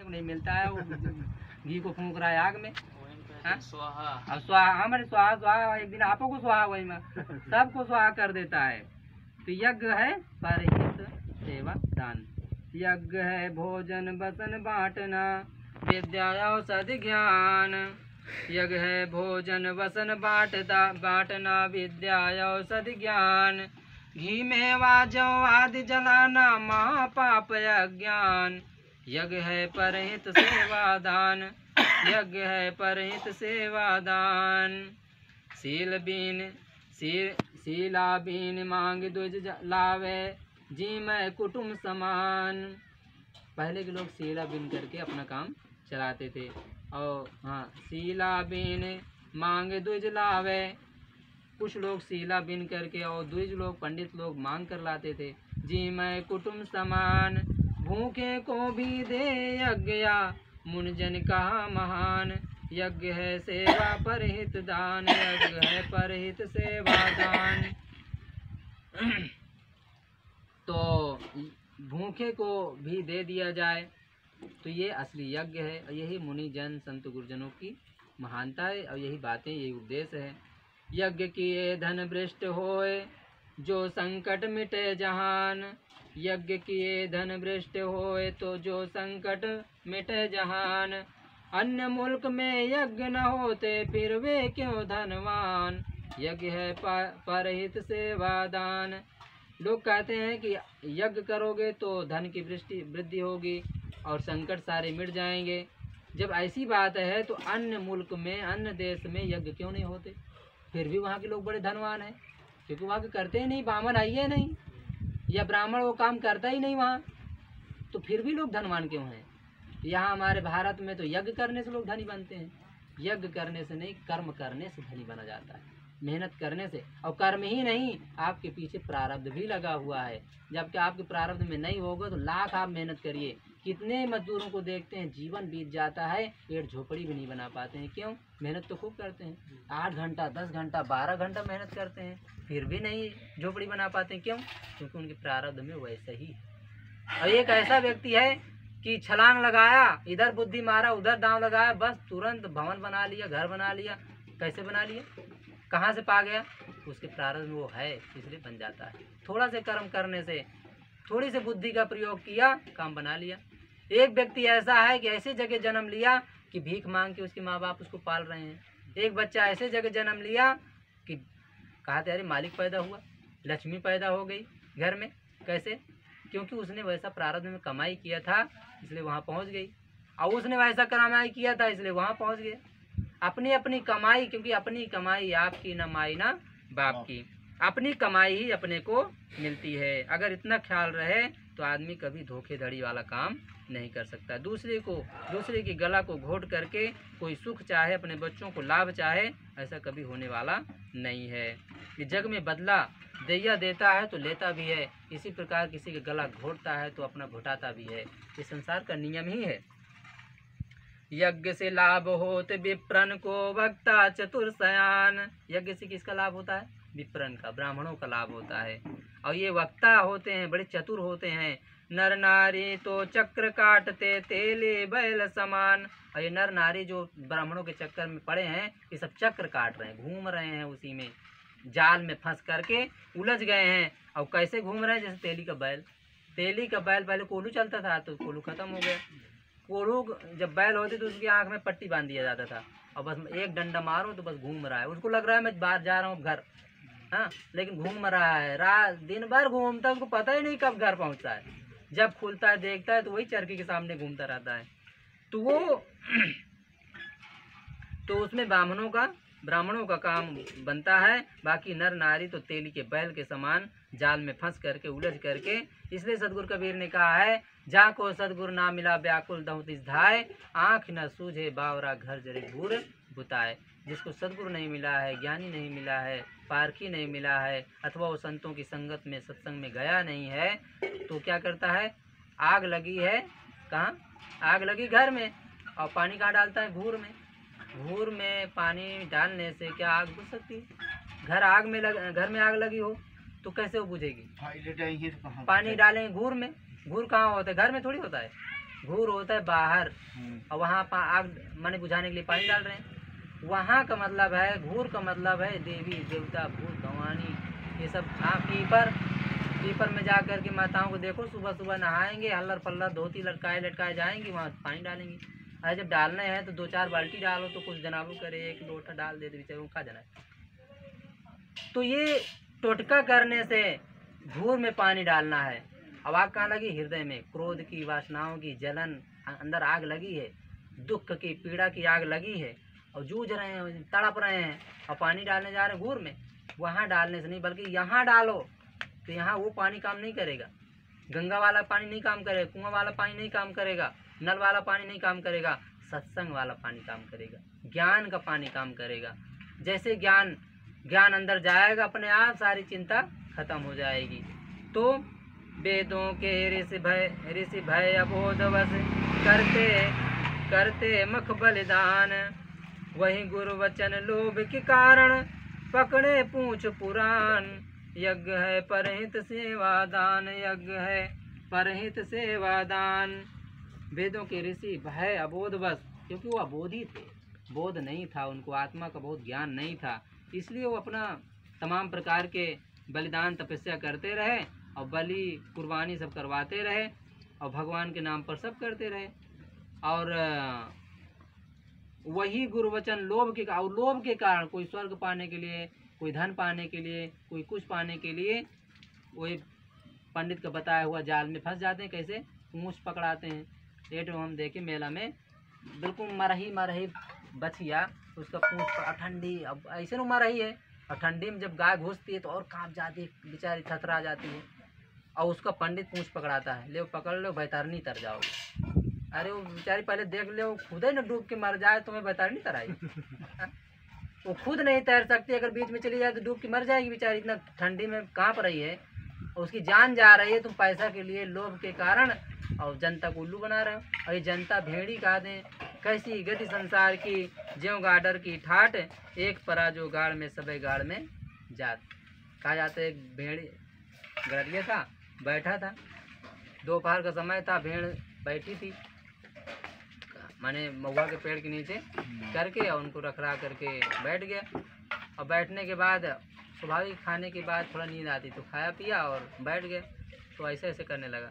को नहीं मिलता है, वो घी को फूंक रहा है आग में। हाँ? स्वाहा। अब स्वाहा, हमारे स्वाहा स्वाहा, एक दिन आपो को स्वाहा वही में सबको स्वाहा कर देता है। तो यज्ञ है परहित सेवा दान, यज्ञ है भोजन बसन बांटना, विद्या औषधि ज्ञान। यज्ञ है भोजन वसन बांटना, विद्या औषधि ज्ञान। घी में वाजो आदि जलाना, महापाप अज्ञान। यज्ञ है परहित सेवा दान, यज्ञ है परहित सेवा दान। शीला बीन मांग द्विज लावे, जी मैं कुटुम्ब समान। पहले के लोग शीला बीन करके अपना काम चलाते थे। और हाँ, शीला बीन मांग द्विज लावे, कुछ लोग शीला बीन करके और द्विज लोग पंडित लोग मांग कर लाते थे। जी मैं कुटुम्ब समान, भूखे को भी दे यज्ञ, मुनिजन कहा महान। यज्ञ है सेवा परहित दान, यज्ञ है परहित सेवा दान। तो भूखे को भी दे दिया जाए, तो ये असली यज्ञ है। और यही मुनि जन संत गुरुजनों की महानता है, और यही बातें, यही उपदेश है। यज्ञ किए धन भ्रष्ट होए, जो संकट मिटे जहान। यज्ञ किए धन भ्रष्ट होए, तो जो संकट मिटे जहान। अन्य मुल्क में यज्ञ न होते, फिर वे क्यों धनवान। यज्ञ है परहित सेवा दान। लोग कहते हैं कि यज्ञ करोगे तो धन की वृद्धि होगी और संकट सारे मिट जाएंगे। जब ऐसी बात है तो अन्य मुल्क में, अन्य देश में यज्ञ क्यों नहीं होते? फिर भी वहाँ के लोग बड़े धनवान हैं, क्योंकि वहाँ के करते ही नहीं, ब्राह्मण आइए नहीं, या ब्राह्मण वो काम करता ही नहीं वहाँ, तो फिर भी लोग धनवान क्यों हैं? यहाँ हमारे भारत में तो यज्ञ करने से लोग धनी बनते हैं। यज्ञ करने से नहीं, कर्म करने से धनी बना जाता है, मेहनत करने से। और कर्म ही नहीं, आपके पीछे प्रारब्ध भी लगा हुआ है। जबकि आपके प्रारब्ध में नहीं होगा तो लाख आप मेहनत करिए। कितने मजदूरों को देखते हैं, जीवन बीत जाता है, पेट झोपड़ी भी नहीं बना पाते हैं। क्यों? मेहनत तो खूब करते हैं, 8 घंटा 10 घंटा 12 घंटा मेहनत करते हैं, फिर भी नहीं झोपड़ी बना पाते हैं। क्यों? क्योंकि उनके प्रारब्ध में वैसा ही है। और एक ऐसा व्यक्ति है कि छलांग लगाया, इधर बुद्धि मारा, उधर दांव लगाया, बस तुरंत भवन बना लिया, घर बना लिया। कैसे बना लिया? कहाँ से पा गया? उसके प्रारब्ध में वो है, इसलिए बन जाता है। थोड़ा से कर्म करने से, थोड़ी सी बुद्धि का प्रयोग किया, काम बना लिया। एक व्यक्ति ऐसा है कि ऐसे जगह जन्म लिया कि भीख मांग के उसके माँ बाप उसको पाल रहे हैं। एक बच्चा ऐसे जगह जन्म लिया कि कहा अरे मालिक पैदा हुआ, लक्ष्मी पैदा हो गई घर में। कैसे? क्योंकि उसने वैसा प्रारब्ध में कमाई किया था, इसलिए वहाँ पहुँच गई। और उसने वैसा कमाई किया था, इसलिए वहाँ पहुँच गए। अपनी अपनी कमाई, क्योंकि अपनी कमाई आपकी न माई ना बाप की, अपनी कमाई ही अपने को मिलती है। अगर इतना ख्याल रहे तो आदमी कभी धोखेधड़ी वाला काम नहीं कर सकता। दूसरे की गला को घोट करके कोई सुख चाहे, अपने बच्चों को लाभ चाहे, ऐसा कभी होने वाला नहीं है। कि जग में बदला दैया देता है तो लेता भी है, इसी प्रकार किसी का गला घोटता है तो अपना घोटाता भी है। ये संसार का नियम ही है। यज्ञ से लाभ होते विप्रन को, वक्ता चतुर सयान। यज्ञ से किसका लाभ होता है? विप्रन का, ब्राह्मणों का लाभ होता है। और ये वक्ता होते हैं, बड़े चतुर होते हैं। नर नारी तो चक्र काटते, तेले बैल समान। और ये नर नारी जो ब्राह्मणों के चक्कर में पड़े हैं, ये सब चक्र काट रहे हैं, घूम रहे हैं, उसी में जाल में फंस करके उलझ गए हैं। और कैसे घूम रहे हैं? जैसे तेली का बैल। तेली का बैल पहले कोलू चलता था, तो कोलू खत्म हो गया। कोलू जब बैल होती तो उसकी आँख में पट्टी बांध दिया जाता था, और बस एक डंडा मारो तो बस घूम रहा है। उसको लग रहा है मैं बाहर जा रहा हूँ घर, हाँ, लेकिन घूम रहा है, रात दिन भर घूमता है, उसको पता ही नहीं कब घर पहुँचता है। जब खुलता है देखता है तो वही चरखी के सामने घूमता रहता है। तो वो तो उसमें ब्राह्मणों का काम बनता है। बाकी नर नारी तो तेली के बैल के समान जाल में फंस करके, उलझ करके। इसलिए सदगुरु कबीर ने कहा है, जा को सदगुरु ना मिला व्याकुल दहुतिस धाय, आँख न सूझे बावरा घर जरे घूर बुताए। जिसको सदगुरु नहीं मिला है, ज्ञानी नहीं मिला है, पारखी नहीं मिला है, अथवा वो संतों की संगत में, सत्संग में गया नहीं है, तो क्या करता है? आग लगी है कहाँ? आग लगी घर में, और पानी कहाँ डालता है? घूर में। घूर में पानी डालने से क्या आग बुझ सकती है? घर में आग लगी हो तो कैसे वो बुझेगी? पानी डालेंगे घूर में, घूर कहाँ होता है? घर में थोड़ी होता है। घूर होता है बाहर, और वहाँ आग माने बुझाने के लिए पानी डाल रहे हैं। वहाँ का मतलब है, घूर का मतलब है देवी देवता भूत भवानी ये सब। हाँ, पीपर में जा कर के माताओं को देखो, सुबह सुबह नहाएंगे, हल्लर पल्लर धोती लटकाए जाएंगी, वहाँ पानी डालेंगी। अरे जब डालने हैं तो 2-4 बाल्टी डालो, तो कुछ जनाबू करे 1 लोटा डाल दे, बेचारों खा जाना है। तो ये टोटका करने से घूर में पानी डालना है। अब आग कहाँ लगी? हृदय में। क्रोध की, वासनाओं की जलन, अंदर आग लगी है, दुख की, पीड़ा की आग लगी है, और जूझ रहे हैं, तड़प रहे हैं, और पानी डालने जा रहे हैं घूर में। वहाँ डालने से नहीं, बल्कि यहाँ डालो। तो यहाँ वो पानी काम नहीं करेगा, गंगा वाला पानी नहीं काम करेगा, कुआं वाला पानी नहीं काम करेगा, नल वाला पानी नहीं काम करेगा, सत्संग वाला पानी काम करेगा, ज्ञान का पानी काम करेगा। जैसे ज्ञान अंदर जाएगा, अपने आप सारी चिंता खत्म हो जाएगी। तो वेदों के ऋषि भय अबोधवश करते मख बलिदान, वही गुरु वचन लोभ के कारण पकड़े पूछ पुराण। यज्ञ है परहित सेवादान, यज्ञ है परहित सेवादान। वेदों के ऋषि भय अबोधवश, क्योंकि वो अबोधी थे, बोध नहीं था उनको, आत्मा का बहुत ज्ञान नहीं था, इसलिए वो अपना तमाम प्रकार के बलिदान तपस्या करते रहे, और बलि कुर्बानी सब करवाते रहे, और भगवान के नाम पर सब करते रहे। और वही गुरुवचन लोभ के कारण, कोई स्वर्ग पाने के लिए, कोई धन पाने के लिए, कोई कुछ पाने के लिए, वही पंडित का बताया हुआ जाल में फंस जाते हैं। कैसे? पूंछ पकड़ाते हैं। एक हम देखे मेला में, बिल्कुल मरही बछिया, उसका पूंछ ठंडी, अब ऐसे न मरही है, और ठंडी में जब गाय घुसती है तो और कांप जाती है, बेचारी थतरा जाती है, और उसका पंडित पूंछ पकड़ाता है, ले पकड़ लो, बैतरनी तर जाओगे। अरे वो बेचारी पहले देख ले, वो खुद ही न डूब के मर जाए, तुम्हें बैतरनी तराई। वो खुद नहीं तैर सकती, अगर बीच में चली जाए तो डूब के मर जाएगी बेचारी, इतना ठंडी में कांप रही है, और उसकी जान जा रही है। तुम पैसा के लिए, लोभ के कारण, और जनता को उल्लू बना रहे हो। और ये जनता भेड़ी कहा दें, कैसी गति संसार की, ज्यों गाडर की ठाट, एक परा जो गाड़ में सबे गाड़ में जात। कहा जाता है, एक भेड़ी गड़रिया था, बैठा था, दोपहर का समय था, भेड़ बैठी थी माने महुआ के पेड़ के नीचे करके, और उनको रखरा करके बैठ गया। और बैठने के बाद स्वाभाविक खाने के बाद थोड़ा नींद आती, तो खाया पिया और बैठ गया। तो ऐसे ऐसे करने लगा,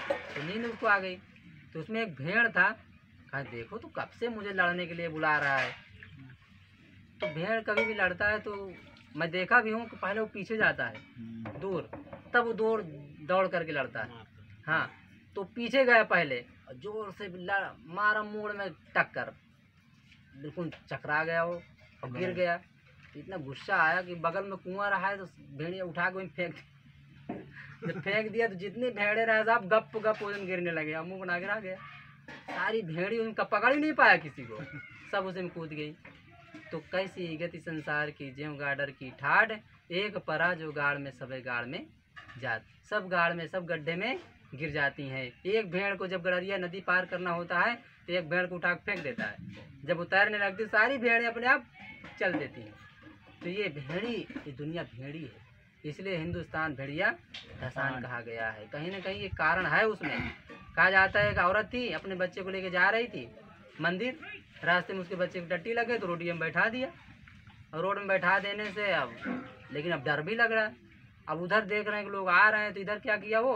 तो नींद उसको आ गई। तो उसमें एक भेड़ था, कहा देखो तो कब से मुझे लड़ने के लिए बुला रहा है। तो भेड़ कभी भी लड़ता है तो मैं देखा भी हूँ कि पहले वो पीछे जाता है दूर, तब वो दौड़ करके लड़ता है। हाँ, तो पीछे गया पहले, जोर से मारा, मुड़ में टक्कर, बिल्कुल चकरा गया वो और गिर गया। इतना गुस्सा आया कि बगल में कुआं रहा है, तो भेड़िया उठा के वहीं फेंक जब फेंक दिया तो जितनी भेड़े रहे सब गप उधर गिरने लगे, मुँह बना गिरा गया। सारी भेड़ी उनका पकड़ ही नहीं पाया किसी को, सब उसे में कूद गई। तो कैसी गति संसार की, ज्यों गाडर की ठाठ, एक परा जो गाड़ में सबे गाड़ में जात। सब गाड़ में, सब गड्ढे में गिर जाती हैं। एक भेड़ को जब गड़रिया नदी पार करना होता है तो एक भेड़ को उठा के फेंक देता है, जब उतरने लगती सारी भेड़ें अपने आप चल देती हैं। तो ये भेड़ी, ये दुनिया भेड़ी है, इसलिए हिंदुस्तान भेड़िया धसान कहा गया है। कहीं ना कहीं ये कारण है उसमें। कहा जाता है एक औरत थी, अपने बच्चे को लेके जा रही थी मंदिर, रास्ते में उसके बच्चे को टट्टी लगे तो रोड में बैठा दिया, और रोड में बैठा देने से लेकिन अब डर भी लग रहा है। अब उधर देख रहे हैं कि लोग आ रहे हैं, तो इधर क्या किया, वो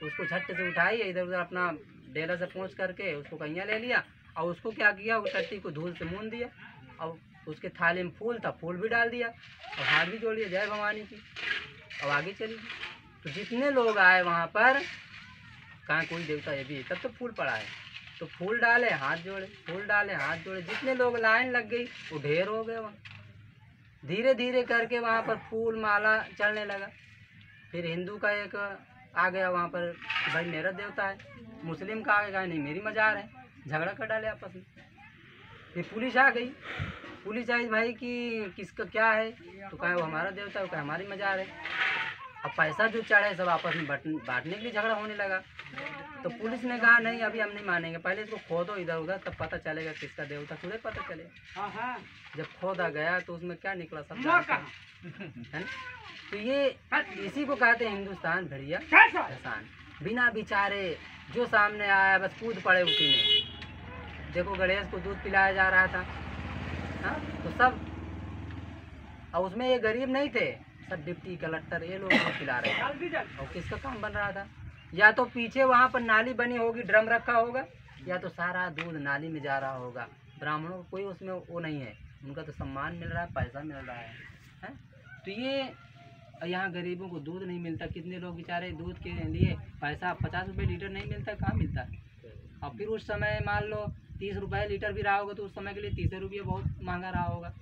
उसको झट से उठाई, इधर उधर अपना डेला से पहुँच करके उसको कहिया ले लिया, और उसको क्या किया, वो टट्टी को धूल से मून दिया, और उसके थाली में फूल था, फूल भी डाल दिया, और हाथ भी जोड़ लिया जय भवानी की, और आगे चली गई। तो जितने लोग आए वहाँ पर, कहाँ कोई देवता ये भी, तब तो फूल पड़ा है, तो फूल डाले हाथ जोड़े, फूल डाले हाथ जोड़े, जितने लोग लाइन लग गई वो ढेर हो गए। वहाँ धीरे धीरे करके वहाँ पर फूल माला चढ़ने लगा। फिर हिंदू का एक आ गया वहाँ पर, भाई मेरा देवता है, मुस्लिम का आ गया, नहीं मेरी मजार है, झगड़ा कर डाले आपस में। फिर पुलिस आ गई, पुलिस आई भाई कि किसका क्या है, तो कहा वो हमारा देवता है, वो कहा हमारी मजार है। अब पैसा जो चढ़े सब आपस में बांटने के लिए झगड़ा होने लगा। तो पुलिस ने कहा नहीं अभी हम नहीं मानेंगे, पहले इसको खोदो इधर उधर, तब पता चलेगा किसका देवता, खुद पता चलेगा। जब खोदा गया तो उसमें क्या निकला, सब है ना। तो ये इसी को कहते हैं हिंदुस्तान भेड़िया धसान। बिना विचारे जो सामने आया बस कूद पड़े उसी में। देखो गणेश को दूध पिलाया जा रहा था, हाँ, तो सब, और उसमें ये गरीब नहीं थे, सब डिप्टी कलेक्टर ये लोग दूध पिला रहे थे। और किसका काम बन रहा था? या तो पीछे वहाँ पर नाली बनी होगी, ड्रम रखा होगा, या तो सारा दूध नाली में जा रहा होगा। ब्राह्मणों को कोई उसमें वो नहीं है, उनका तो सम्मान मिल रहा है, पैसा मिल रहा है? तो ये यहाँ गरीबों को दूध नहीं मिलता। कितने लोग बेचारे दूध के लिए पैसा 50 रुपये लीटर नहीं मिलता, कहाँ मिलता है? और फिर उस समय मान लो 30 रुपये लीटर भी रहा होगा, तो उस समय के लिए 30 रुपये बहुत महंगा रहा होगा।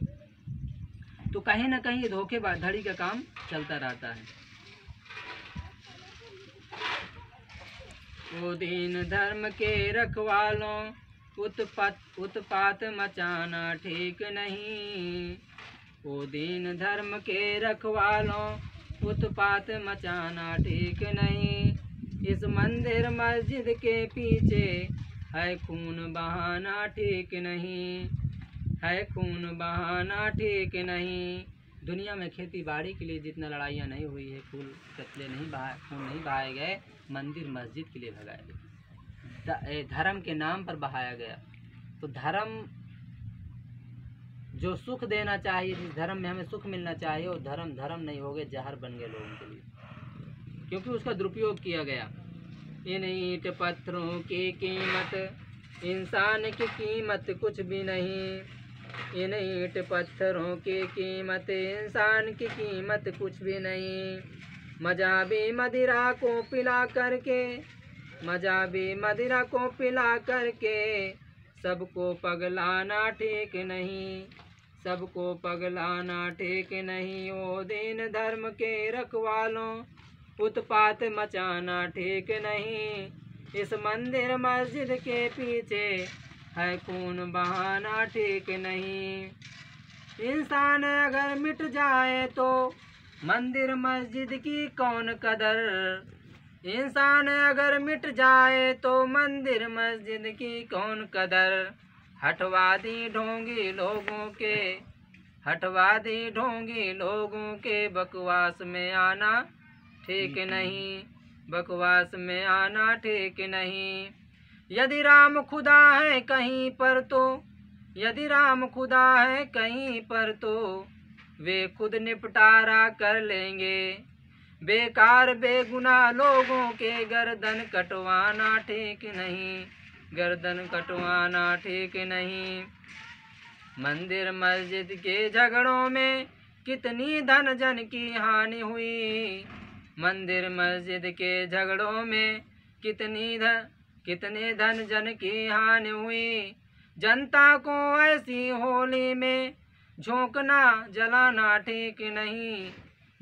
तो कहीं ना कहीं धोखेधड़ी का काम चलता रहता है। वो दीन धर्म के रखवालों, उत्पात मचाना ठीक नहीं। वो दीन धर्म के रखवालों, उत्पात मचाना ठीक नहीं। इस मंदिर मस्जिद के पीछे है खून बहाना ठीक नहीं, है खून बहाना ठीक नहीं। दुनिया में खेती बाड़ी के लिए जितना लड़ाइयाँ नहीं हुई है, खून नहीं बहाए गए, मंदिर मस्जिद के लिए भगाए गए, धर्म के नाम पर बहाया गया। तो धर्म जो सुख देना चाहिए, जिस धर्म में हमें सुख मिलना चाहिए, वो धर्म नहीं हो गए, जहर बन गए लोगों के लिए, क्योंकि उसका दुरुपयोग किया गया। इन ईंट पत्थरों की कीमत, इंसान की कीमत कुछ भी नहीं। इन ईंट पत्थरों की कीमत, इंसान की कीमत कुछ भी नहीं। मजाबी मदिरा को पिला करके, मजाबी मदिरा को पिला करके सबको पगलाना ठीक नहीं, सबको पगलाना ठीक नहीं। ओ दीन धर्म के रखवालों, उत्पात मचाना ठीक नहीं। इस मंदिर मस्जिद के पीछे है खून बहाना ठीक नहीं। इंसान अगर मिट जाए तो मंदिर मस्जिद की कौन कदर, इंसान अगर मिट जाए तो मंदिर मस्जिद की कौन कदर। हटवा दी ढोंगी लोगों के, हटवा दी ढोंगी लोगों के, बकवास में आना ठीक नहीं, बकवास में आना ठीक नहीं। यदि राम खुदा है कहीं पर तो, यदि राम खुदा है कहीं पर तो वे खुद निपटारा कर लेंगे। बेकार बेगुनाह लोगों के गर्दन कटवाना ठीक नहीं, गर्दन कटवाना ठीक नहीं। मंदिर मस्जिद के झगड़ों में कितनी धन जन की हानि हुई, मंदिर मस्जिद के झगड़ों में कितने धन जन की हानि हुई। जनता को ऐसी होली में झोंकना जलाना ठीक नहीं,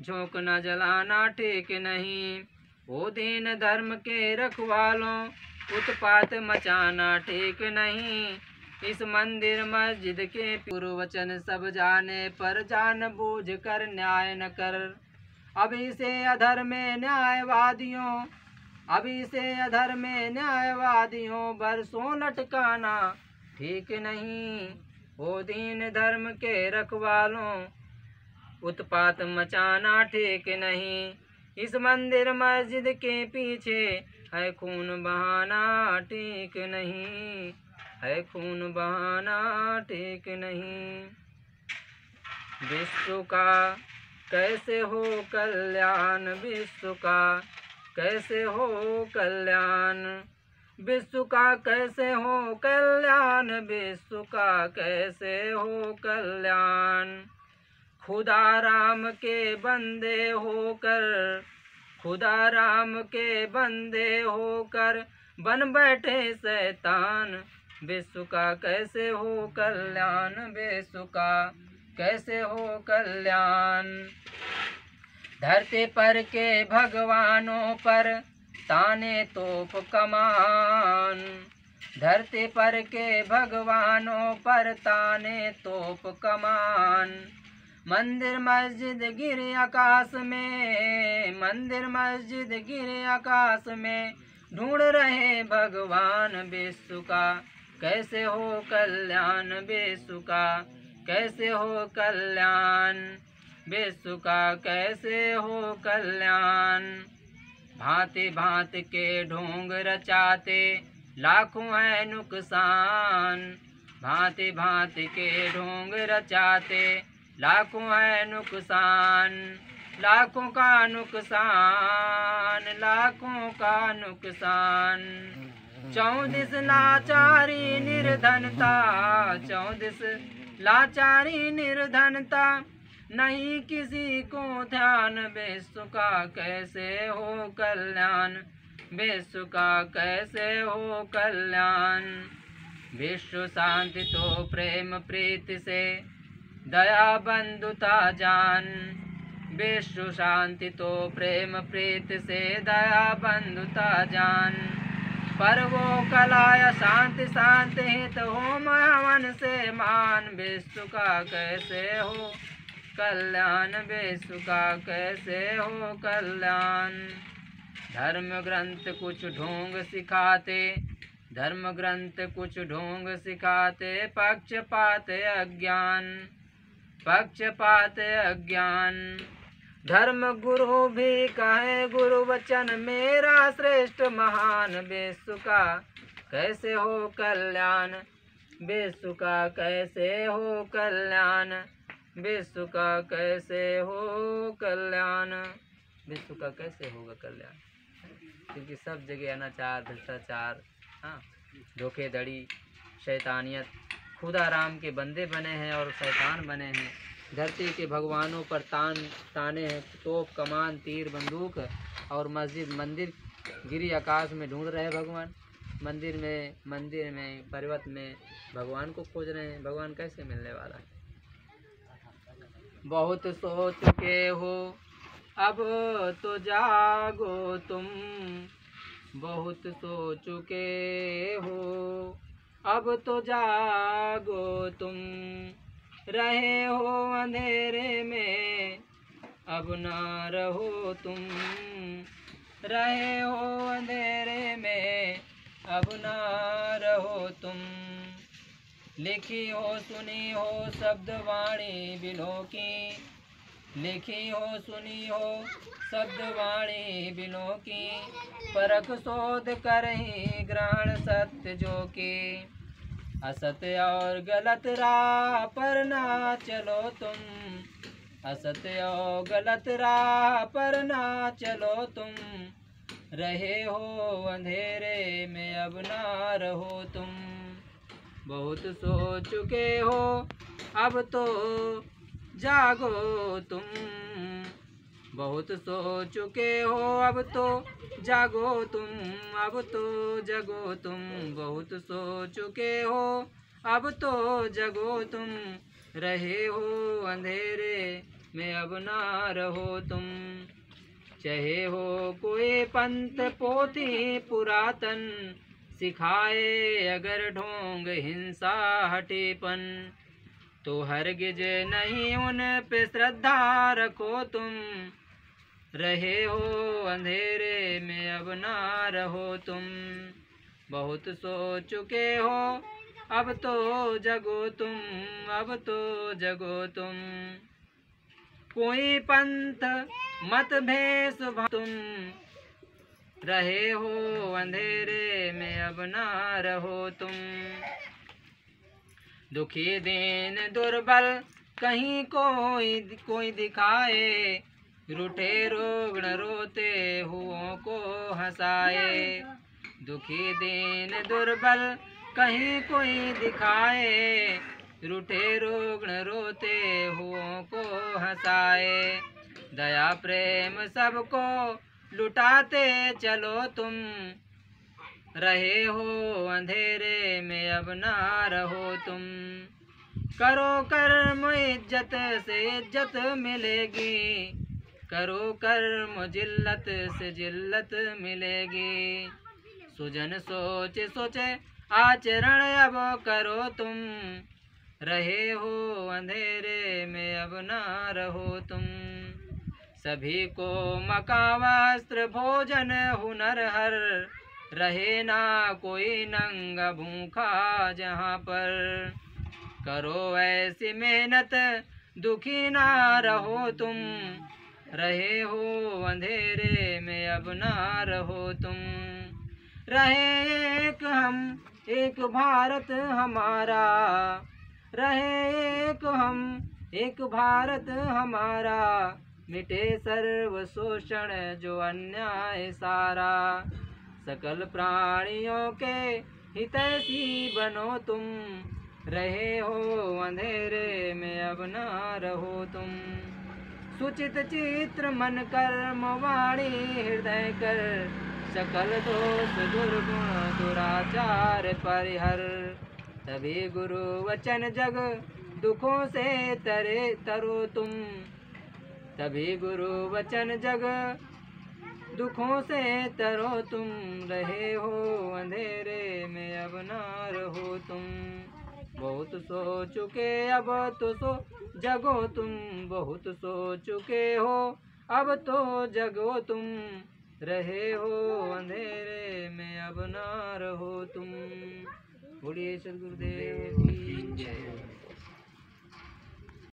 झोंकना जलाना ठीक नहीं। ओ दीन धर्म के रखवालों, उत्पात मचाना ठीक नहीं। इस मंदिर मस्जिद के पूर्ववचन सब जाने पर जान बूझ कर न्याय न कर। अभी से अधर में न्यायवादियों, अभी से अधर में न्यायवादियों बरसों लटकाना ठीक नहीं। ओ दीन धर्म के रखवालों, उत्पात मचाना ठीक नहीं। इस मंदिर मस्जिद के पीछे है खून बहाना ठीक नहीं, है खून बहाना ठीक नहीं। विश्व का कैसे हो कल्याण, विश्व का कैसे हो कल्याण, विश्व का कैसे हो कल्याण, विश्व का कैसे हो कल्याण। खुदा राम के बंदे होकर, खुदा राम के बंदे होकर बन बैठे शैतान, विश्व का कैसे हो कल्याण, विश्व का कैसे हो कल्याण। धरती पर के भगवानों पर ताने तोप कमान, धरती पर के भगवानों पर ताने तोप कमान। मंदिर मस्जिद गिरे आकाश में, मंदिर मस्जिद गिरे आकाश में ढूंढ रहे भगवान, विश्व का कैसे हो कल्याण, विश्व का कैसे हो कल्याण, विश्व का कैसे हो कल्याण। भांति भांति के ढोंग रचाते लाखों है नुकसान। भांति भांति के ढोंग रचाते लाखों है नुकसान। लाखों का नुकसान, लाखों का नुकसान। चौदिस लाचारी निर्धनता, चौदिस लाचारी निर्धनता। नहीं किसी को ध्यान, विश्व का कैसे हो कल्याण, विश्व का कैसे हो कल्याण। विश्व शांति तो प्रेम प्रीति से, दया बंधुता जान। विश्व शांति तो प्रेम प्रीति से, दया बंधुता जान। पर वो कलाया शांति शांति हित हो हवन से मान। विश्व का कैसे हो कल्याण, विश्व का कैसे हो कल्याण। धर्म ग्रंथ कुछ ढोंग सिखाते, धर्म ग्रंथ कुछ ढोंग सिखाते। पक्षपात अज्ञान, पक्षपात अज्ञान। धर्म गुरु भी कहे गुरु वचन मेरा श्रेष्ठ महान। विश्व का कैसे हो कल्याण, विश्व का कैसे हो कल्याण, विश्व का कैसे हो कल्याण। विश्व का कैसे होगा कल्याण, क्योंकि सब जगह अनाचार, भ्रष्टाचार, हाँ, धोखेधड़ी, शैतानियत। खुदा राम के बंदे बने हैं और शैतान बने हैं। धरती के भगवानों पर ताने हैं, तोप कमान तीर बंदूक। और मस्जिद मंदिर गिरी आकाश में ढूंढ रहे हैं भगवान। मंदिर में पर्वत में भगवान को खोज रहे हैं। भगवान कैसे मिलने वाला है। बहुत सो चुके हो अब तो जागो तुम, बहुत सो चुके हो अब तो जागो तुम। रहे हो अंधेरे में अब ना रहो तुम, रहे हो अंधेरे में अब ना रहो तुम। लिखी हो सुनी हो शब्द वाणी बिलों की, लिखी हो सुनी हो शब्द वाणी बिलों की। परख शोध कर ही ग्रहण सत्य जो की। असत्य और गलत राह पर ना चलो तुम, असत्य और गलत राह पर ना चलो तुम। रहे हो अंधेरे में अब ना रहो तुम। बहुत सो चुके हो अब तो जागो तुम, बहुत सो चुके हो अब तो जागो तुम, अब तो जगो तुम। बहुत सो चुके हो अब तो जगो तुम। रहे हो अंधेरे में अब ना रहो तुम। चाहे हो कोई पंथ पोथी पुरातन, सिखाए अगर ढोंग हिंसा हटेपन। तो हरगिज नहीं उन पे श्रद्धा रखो तुम। रहे हो अंधेरे में अब ना रहो तुम। बहुत सो चुके हो अब तो जगो तुम, अब तो जगो तुम। कोई पंथ मत भेष तुम। रहे हो अंधेरे में अब ना रहो तुम। दुखी दीन दुर्बल कहीं कोई दिखाए। रूठे रोगण रोते हुओं को हंसाए। दुखी दीन दुर्बल कहीं कोई दिखाए। रूठे रोगण रोते हुओं को हंसाए। दया प्रेम सबको लुटाते चलो तुम। रहे हो अंधेरे में अब ना रहो तुम। करो कर्म इज्जत से इज्जत मिलेगी। करो कर्म जिल्लत से जिल्लत मिलेगी। सुजन सोचे सोचे आचरण अब करो तुम। रहे हो अंधेरे में अब ना रहो तुम। सभी को मकान वस्त्र भोजन हुनर हर। रहे ना कोई नंगा भूखा जहाँ पर। करो ऐसी मेहनत दुखी ना रहो तुम। रहे हो अंधेरे में अब ना रहो तुम। रहे एक हम एक भारत हमारा, रहे एक हम एक भारत हमारा, मिटे सर्व शोषण जो अन्याय सारा। सकल प्राणियों के हितैषी बनो तुम, रहे हो अंधेरे में अब ना रहो तुम। सुचित चित्र मन कर्म वाणी हृदय कर, सकल दोष दुर्गुण दुराचार परिहर। तभी गुरु वचन जग दुखों से तरो तुम, तभी गुरु वचन जग दुखों से तरो तुम। रहे हो अंधेरे में अब ना रहो तुम। बहुत सो चुके अब तो सो जगो तुम, बहुत सो चुके हो अब तो जगो तुम। रहे हो अंधेरे में अब ना रहो तुम। बोलिए सद्गुरुदेव की जय।